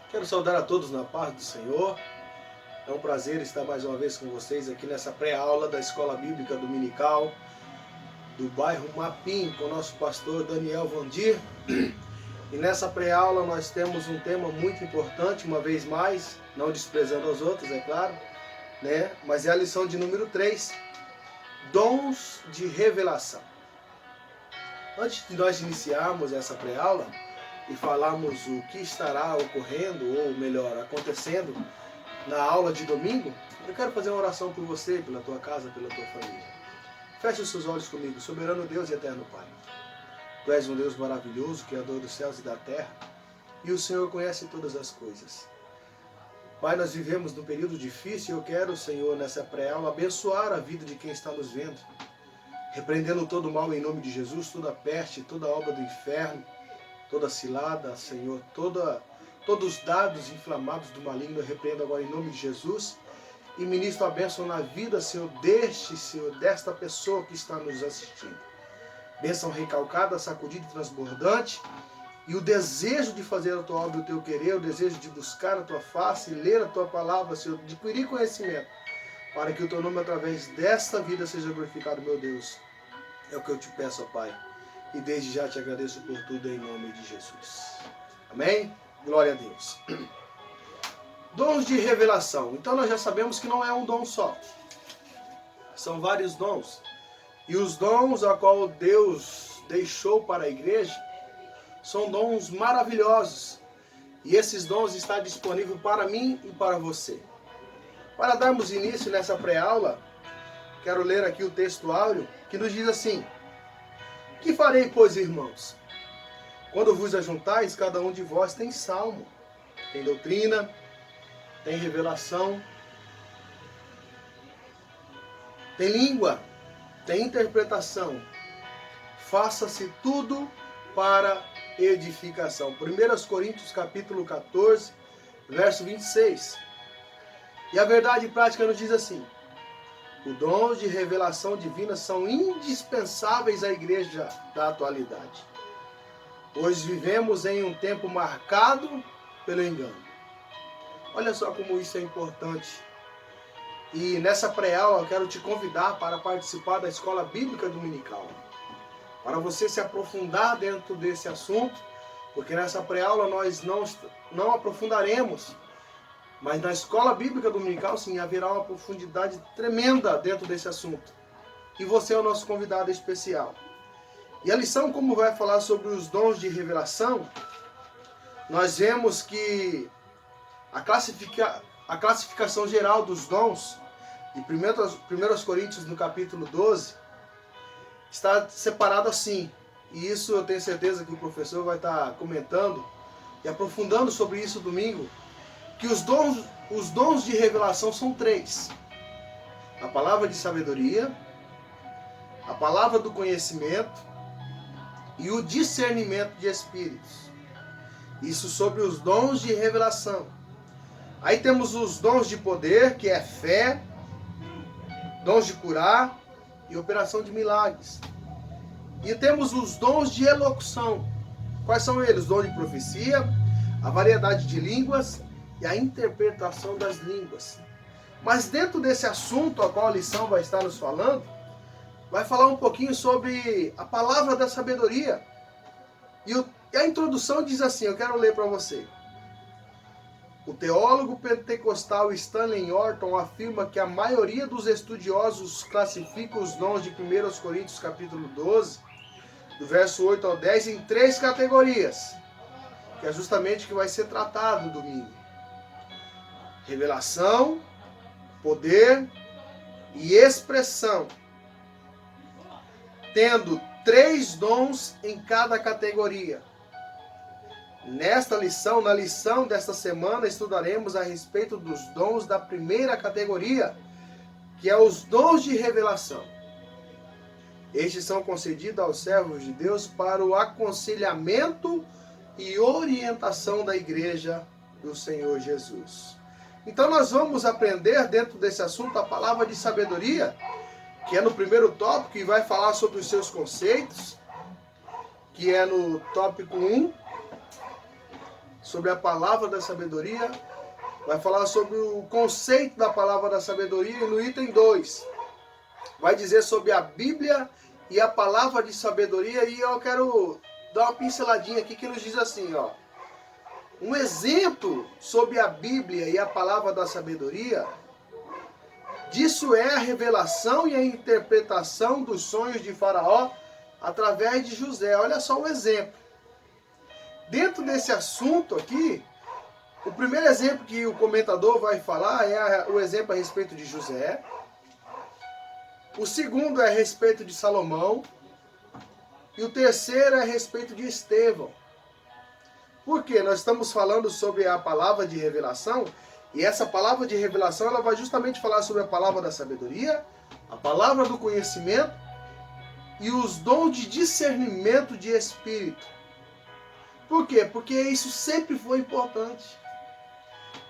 Quero saudar a todos na paz do Senhor. É um prazer estar mais uma vez com vocês aqui nessa pré-aula da Escola Bíblica Dominical do bairro Mapim, com o nosso pastor Daniel Vandir. E nessa pré-aula nós temos um tema muito importante, uma vez mais, não desprezando os outros, é claro, né? Mas é a lição de número 3, dons de revelação. Antes de nós iniciarmos essa pré-aula e falarmos o que estará ocorrendo, ou melhor, acontecendo na aula de domingo, eu quero fazer uma oração por você, pela tua casa, pela tua família. Feche os seus olhos comigo, soberano Deus e eterno Pai. Tu és um Deus maravilhoso, Criador dos céus e da terra, e o Senhor conhece todas as coisas. Pai, nós vivemos num período difícil e eu quero, Senhor, nessa pré-aula, abençoar a vida de quem está nos vendo, repreendendo todo o mal em nome de Jesus, toda peste, toda obra do inferno, toda cilada, Senhor, todos os dados inflamados do maligno, eu repreendo agora em nome de Jesus e ministro a bênção na vida, Senhor, desta pessoa que está nos assistindo. Bênção recalcada, sacudida e transbordante, e o desejo de fazer a tua obra e o teu querer, o desejo de buscar a tua face, ler a tua palavra, Senhor, de adquirir conhecimento, para que o teu nome através desta vida seja glorificado, meu Deus. É o que eu te peço, ó Pai. E desde já te agradeço por tudo em nome de Jesus. Amém? Glória a Deus. Dons de revelação. Então nós já sabemos que não é um dom só. São vários dons. E os dons a qual Deus deixou para a igreja são dons maravilhosos. E esses dons estão disponíveis para mim e para você. Para darmos início nessa pré-aula, quero ler aqui o texto áureo que nos diz assim: que farei, pois, irmãos? Quando vos ajuntais, cada um de vós tem salmo, tem doutrina, tem revelação, tem língua, tem interpretação. Faça-se tudo para edificação. 1 Coríntios capítulo 14, verso 26. E a verdade prática nos diz assim: os dons de revelação divina são indispensáveis à igreja da atualidade. Hoje vivemos em um tempo marcado pelo engano. Olha só como isso é importante. E nessa pré-aula eu quero te convidar para participar da Escola Bíblica Dominical, para você se aprofundar dentro desse assunto, porque nessa pré-aula nós não aprofundaremos, mas na Escola Bíblica Dominical, sim, haverá uma profundidade tremenda dentro desse assunto. E você é o nosso convidado especial. E a lição, como vai falar sobre os dons de revelação, nós vemos que a classificação geral dos dons, de 1 Coríntios, no capítulo 12, está separado assim. E isso eu tenho certeza que o professor vai estar comentando e aprofundando sobre isso domingo, que os dons de revelação são 3. A palavra de sabedoria, a palavra do conhecimento e o discernimento de espíritos. Isso sobre os dons de revelação. Aí temos os dons de poder, que é fé, dons de curar e operação de milagres. E temos os dons de elocução. Quais são eles? Os dons de profecia, a variedade de línguas e a interpretação das línguas. Mas dentro desse assunto a qual a lição vai estar nos falando, vai falar um pouquinho sobre a palavra da sabedoria. E a introdução diz assim, eu quero ler para você. O teólogo pentecostal Stanley Orton afirma que a maioria dos estudiosos classifica os dons de 1 Coríntios capítulo 12, do verso 8 ao 10, em 3 categorias, que é justamente o que vai ser tratado no domingo. Revelação, poder e expressão, tendo 3 dons em cada categoria. Nesta lição, na lição desta semana, estudaremos a respeito dos dons da primeira categoria, que é os dons de revelação. Estes são concedidos aos servos de Deus para o aconselhamento e orientação da igreja do Senhor Jesus. Então nós vamos aprender dentro desse assunto a palavra de sabedoria, que é no primeiro tópico, e vai falar sobre os seus conceitos, que é no tópico 1, sobre a palavra da sabedoria, vai falar sobre o conceito da palavra da sabedoria, e no item 2 vai dizer sobre a Bíblia e a palavra de sabedoria, e eu quero dar uma pinceladinha aqui que nos diz assim, ó. Um exemplo sobre a Bíblia e a palavra da sabedoria, disso é a revelação e a interpretação dos sonhos de Faraó através de José. Olha só um exemplo. Dentro desse assunto aqui, o primeiro exemplo que o comentador vai falar é o exemplo a respeito de José. O segundo é a respeito de Salomão. E o terceiro é a respeito de Estevão. Por quê? Nós estamos falando sobre a palavra de revelação. E essa palavra de revelação, ela vai justamente falar sobre a palavra da sabedoria, a palavra do conhecimento e os dons de discernimento de espírito. Por quê? Porque isso sempre foi importante.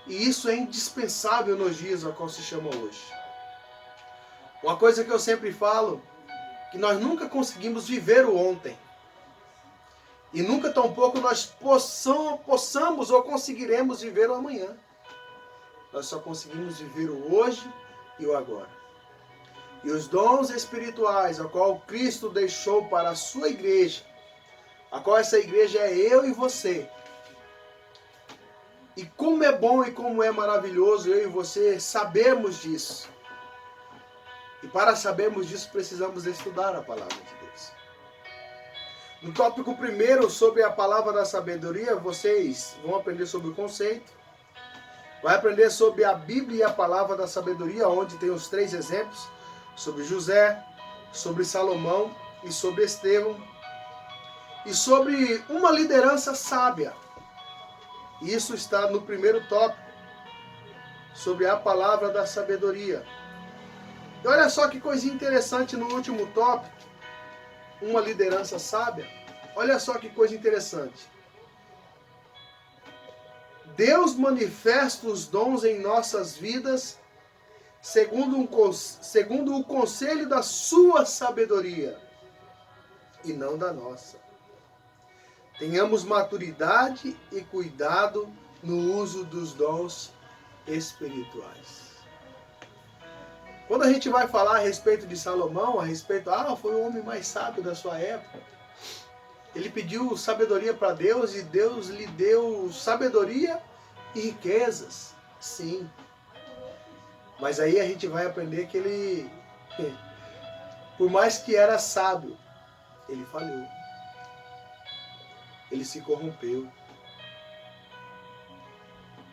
E isso é indispensável nos dias a qual se chama hoje. Uma coisa que eu sempre falo, que nós nunca conseguimos viver o ontem. E nunca tampouco nós possamos ou conseguiremos viver o amanhã. Nós só conseguimos viver o hoje e o agora. E os dons espirituais, a qual Cristo deixou para a sua igreja, a qual essa igreja é eu e você. E como é bom e como é maravilhoso eu e você sabermos disso. E para sabermos disso, precisamos estudar a palavra de Deus. No tópico primeiro, sobre a palavra da sabedoria, vocês vão aprender sobre o conceito. Vai aprender sobre a Bíblia e a palavra da sabedoria, onde tem os 3 exemplos. Sobre José, sobre Salomão e sobre Estevão. E sobre uma liderança sábia. Isso está no primeiro tópico, sobre a palavra da sabedoria. E olha só que coisa interessante no último tópico, uma liderança sábia. Olha só que coisa interessante. Deus manifesta os dons em nossas vidas segundo o conselho da sua sabedoria e não da nossa. Tenhamos maturidade e cuidado no uso dos dons espirituais. Quando a gente vai falar a respeito de Salomão, foi o homem mais sábio da sua época. Ele pediu sabedoria para Deus e Deus lhe deu sabedoria e riquezas. Sim. Mas aí a gente vai aprender que ele, por mais que era sábio, ele falhou. Ele se corrompeu.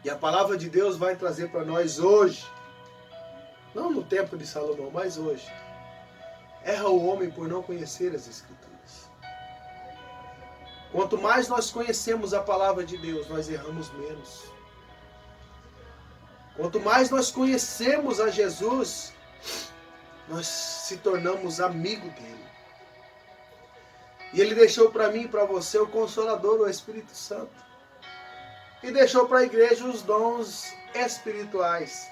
E a palavra de Deus vai trazer para nós hoje, não no tempo de Salomão, mas hoje. Erra o homem por não conhecer as Escrituras. Quanto mais nós conhecemos a palavra de Deus, nós erramos menos. Quanto mais nós conhecemos a Jesus, nós se tornamos amigo dele. E ele deixou para mim e para você o Consolador, o Espírito Santo. E deixou para a igreja os dons espirituais.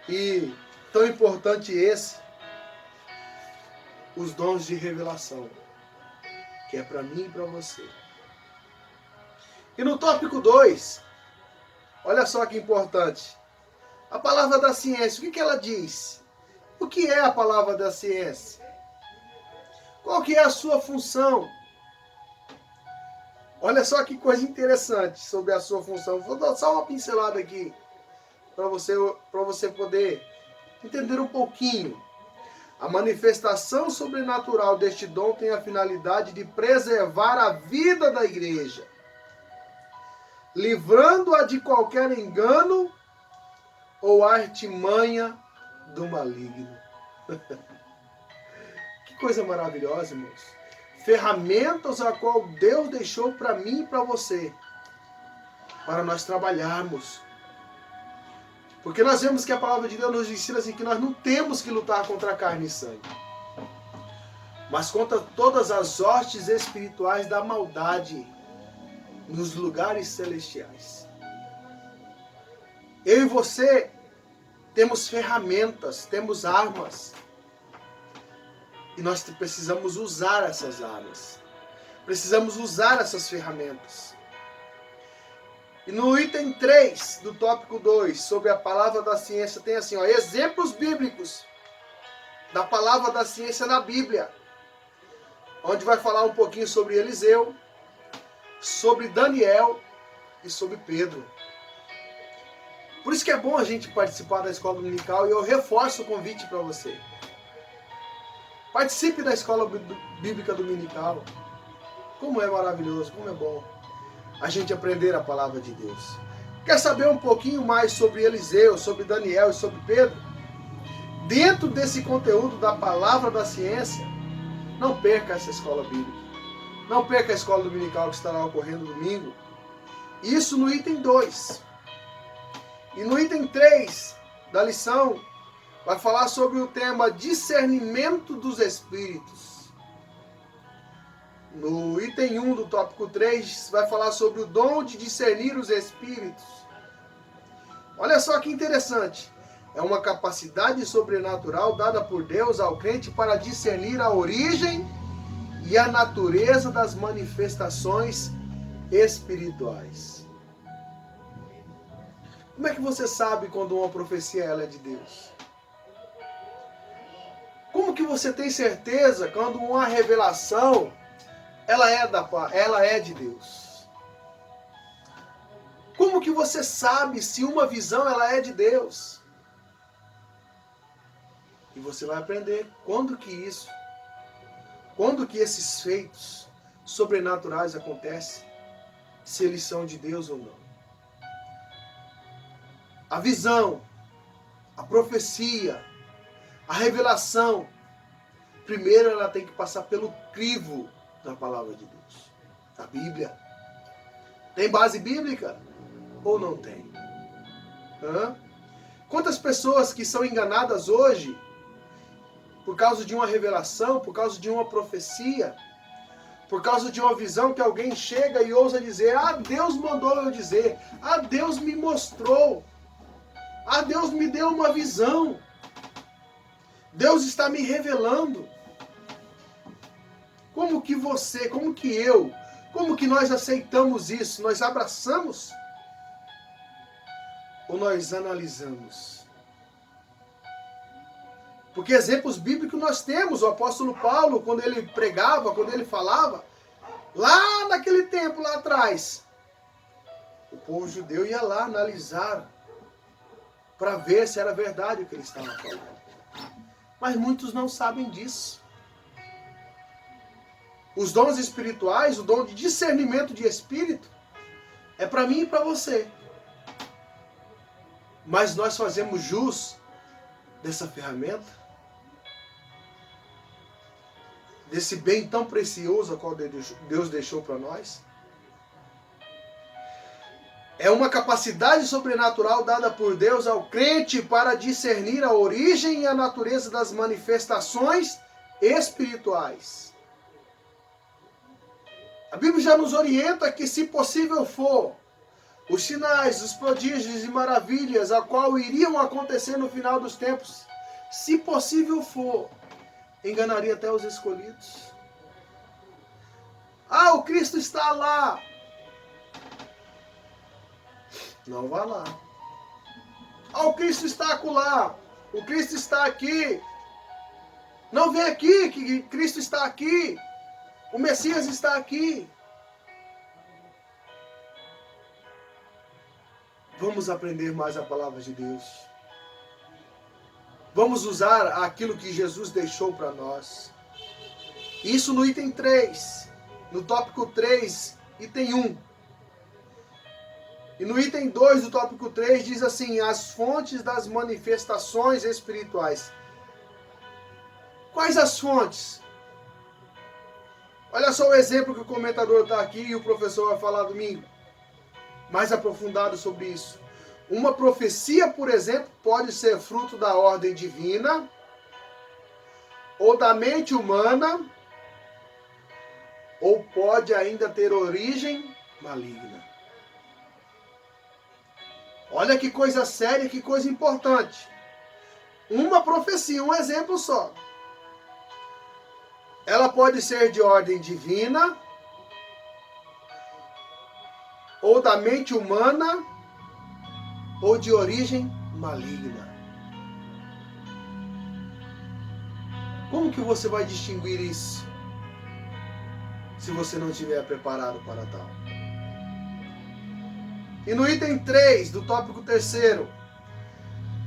E tão importante esse, os dons de revelação, que é para mim e para você. E no tópico 2, olha só que importante. A palavra da ciência, o que ela diz? O que é a palavra da ciência? Qual que é a sua função? Olha só que coisa interessante sobre a sua função. Vou dar só uma pincelada aqui para você poder entender um pouquinho. A manifestação sobrenatural deste dom tem a finalidade de preservar a vida da igreja, livrando-a de qualquer engano ou artimanha do maligno. Que coisa maravilhosa, irmãos. Ferramentas a qual Deus deixou para mim e para você, para nós trabalharmos. Porque nós vemos que a palavra de Deus nos ensina assim, que nós não temos que lutar contra carne e sangue, mas contra todas as hostes espirituais da maldade nos lugares celestiais. Eu e você temos ferramentas, temos armas. E nós precisamos usar essas armas. Precisamos usar essas ferramentas. E no item 3 do tópico 2, sobre a palavra da ciência, tem assim, ó, exemplos bíblicos da palavra da ciência na Bíblia, onde vai falar um pouquinho sobre Eliseu, sobre Daniel e sobre Pedro. Por isso que é bom a gente participar da escola dominical e eu reforço o convite para você. Participe da escola bíblica dominical. Como é maravilhoso, como é bom a gente aprender a palavra de Deus. Quer saber um pouquinho mais sobre Eliseu, sobre Daniel e sobre Pedro? Dentro desse conteúdo da palavra da ciência, não perca essa escola bíblica. Não perca a escola dominical que estará ocorrendo domingo. Isso no item 2. E no item 3 da lição, vai falar sobre o tema discernimento dos espíritos. No item 1 do tópico 3, vai falar sobre o dom de discernir os espíritos. Olha só que interessante. É uma capacidade sobrenatural dada por Deus ao crente para discernir a origem e a natureza das manifestações espirituais. Como é que você sabe quando uma profecia ela é de Deus? Como que você tem certeza quando uma revelação ela é de Deus? Como que você sabe se uma visão ela é de Deus? E você vai aprender quando que esses feitos sobrenaturais acontecem, se eles são de Deus ou não. A visão, a profecia, a revelação, primeiro ela tem que passar pelo crivo da palavra de Deus, da Bíblia. Tem base bíblica ou não tem? Quantas pessoas que são enganadas hoje por causa de uma revelação, por causa de uma profecia, por causa de uma visão que alguém chega e ousa dizer: ah, Deus mandou eu dizer, ah, Deus me mostrou, ah, Deus me deu uma visão, Deus está me revelando. Como que você, como que eu, como que nós aceitamos isso? Nós abraçamos? Ou nós analisamos? Porque exemplos bíblicos nós temos. O apóstolo Paulo, quando ele pregava, quando ele falava, lá naquele tempo, lá atrás, o povo judeu ia lá analisar para ver se era verdade o que ele estava falando. Mas muitos não sabem disso. Os dons espirituais, o dom de discernimento de espírito, é para mim e para você. Mas nós fazemos jus dessa ferramenta, desse bem tão precioso a qual Deus deixou para nós. É uma capacidade sobrenatural dada por Deus ao crente para discernir a origem e a natureza das manifestações espirituais. A Bíblia já nos orienta que, se possível for, os sinais, os prodígios e maravilhas a qual iriam acontecer no final dos tempos, se possível for, enganaria até os escolhidos. Ah, o Cristo está lá. Não vá lá. Ah, o Cristo está acolá. O Cristo está aqui. Não vem aqui, que Cristo está aqui. O Messias está aqui. Vamos aprender mais a palavra de Deus. Vamos usar aquilo que Jesus deixou para nós. Isso no item 3. No tópico 3, item 1. E no item 2 do tópico 3 diz assim: as fontes das manifestações espirituais. Quais as fontes? Olha só o exemplo que o comentador está aqui e o professor vai falar domingo. Mais aprofundado sobre isso. Uma profecia, por exemplo, pode ser fruto da ordem divina ou da mente humana, ou pode ainda ter origem maligna. Olha que coisa séria, que coisa importante. Uma profecia, um exemplo só. Ela pode ser de ordem divina ou ou da mente humana, ou de origem maligna. Como que você vai distinguir isso se você não estiver preparado para tal? E no item 3 do tópico 3º,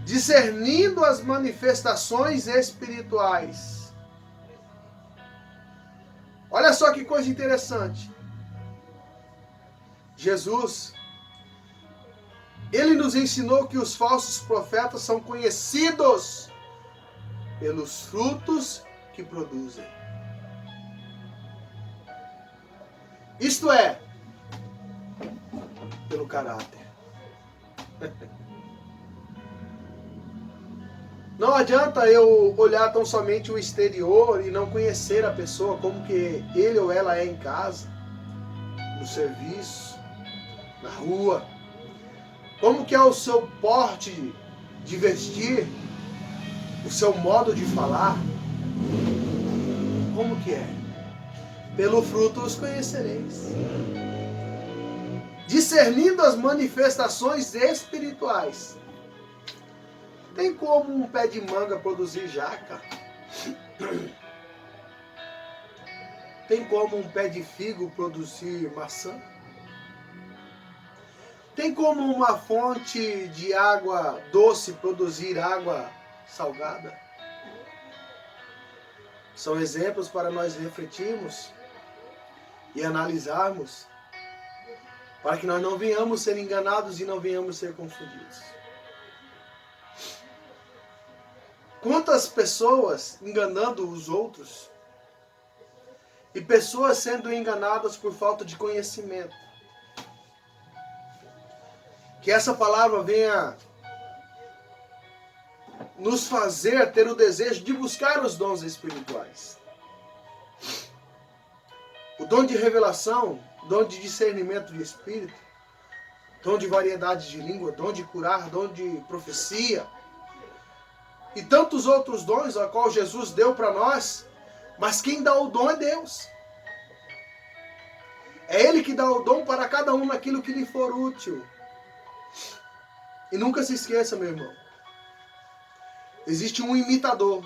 discernindo as manifestações espirituais. Olha só que coisa interessante. Jesus, ele nos ensinou que os falsos profetas são conhecidos pelos frutos que produzem. Isto é, pelo caráter. Não adianta eu olhar tão somente o exterior e não conhecer a pessoa, como que ele ou ela é em casa, no serviço, na rua. Como que é o seu porte de vestir, o seu modo de falar. Como que é? Pelo fruto os conhecereis. Discernindo as manifestações espirituais. Tem como um pé de manga produzir jaca? Tem como um pé de figo produzir maçã? Tem como uma fonte de água doce produzir água salgada? São exemplos para nós refletirmos e analisarmos, para que nós não venhamos ser enganados e não venhamos ser confundidos. Quantas pessoas enganando os outros e pessoas sendo enganadas por falta de conhecimento. Que essa palavra venha nos fazer ter o desejo de buscar os dons espirituais. O dom de revelação, dom de discernimento de espírito, dom de variedade de língua, dom de curar, dom de profecia, e tantos outros dons a qual Jesus deu para nós, mas quem dá o dom é Deus. É Ele que dá o dom para cada um naquilo que lhe for útil. E nunca se esqueça, meu irmão, existe um imitador.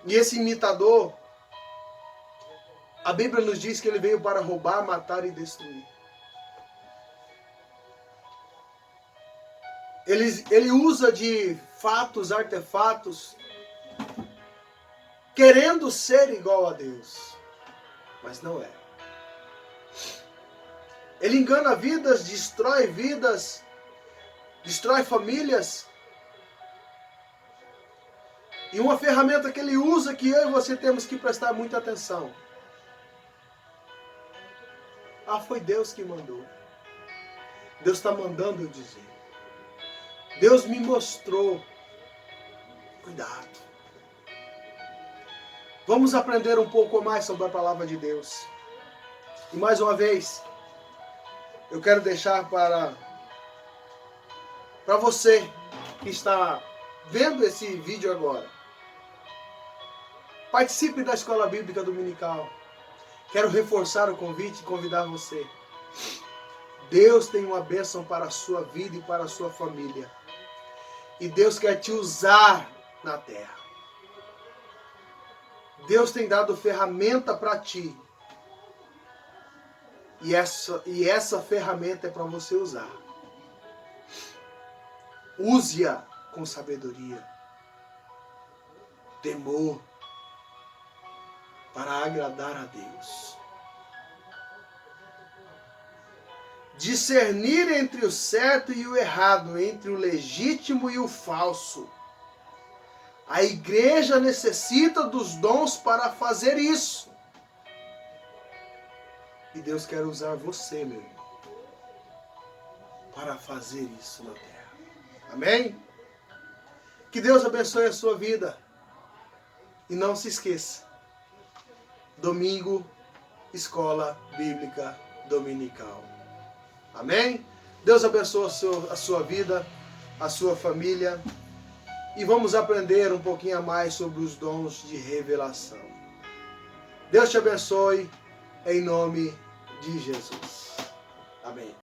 E esse imitador, a Bíblia nos diz que ele veio para roubar, matar e destruir. Ele usa de fatos, artefatos, querendo ser igual a Deus, mas não é. Ele engana vidas, destrói famílias. E uma ferramenta que ele usa que eu e você temos que prestar muita atenção. Ah, foi Deus que mandou. Deus está mandando eu dizer. Deus me mostrou. Cuidado. Vamos aprender um pouco mais sobre a palavra de Deus. E mais uma vez, eu quero deixar para você que está vendo esse vídeo agora. Participe da Escola Bíblica Dominical. Quero reforçar o convite e convidar você. Deus tem uma bênção para a sua vida e para a sua família. E Deus quer te usar na terra. Deus tem dado ferramenta para ti. E essa ferramenta é para você usar. Use-a com sabedoria, temor, para agradar a Deus. Discernir entre o certo e o errado, entre o legítimo e o falso. A igreja necessita dos dons para fazer isso. E Deus quer usar você, meu irmão, para fazer isso na terra. Amém? Que Deus abençoe a sua vida. E não se esqueça. Domingo, Escola Bíblica Dominical. Amém? Deus abençoe a sua vida, a sua família. E vamos aprender um pouquinho a mais sobre os dons de revelação. Deus te abençoe, em nome de Jesus. Amém.